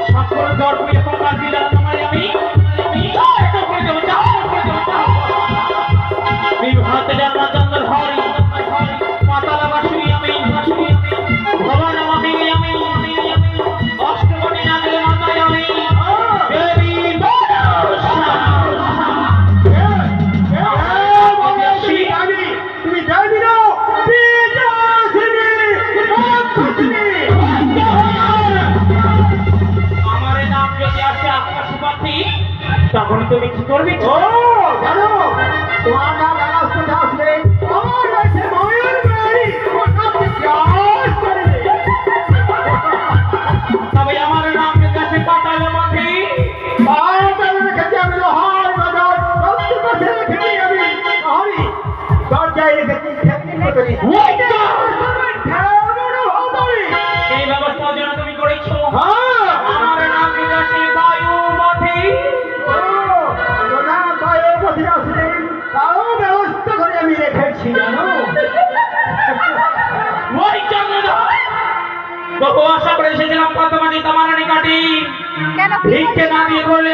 সকল দর হয়ে তোমার দিলাম তোমায় আমি বিভাতে জানা জানার হরি পাতালা বাসুরি আমি ভগবান আমাকে আমি অষ্টমণি নাগের মাথায় আমি দেবী তুমি যাবি না আমার নাম যদি আসে আকাশপথী তখন তুমি কি করবে? ও জানো তোমার নাম আকাশ থেকে আসলে আমার কাছে ময়ূর বাড়ি তবে আমার নাম কাছে পাতাল মাথি এই ব্যবস্থা যেন তুমি করেছো। আমার নাম কাছে বায়ু মাথি ওই জন্য বহু আশা করে এসেছিলাম কত মাঝে তোমার নিকাটি কেন ভিক্ষে না দিয়ে করলে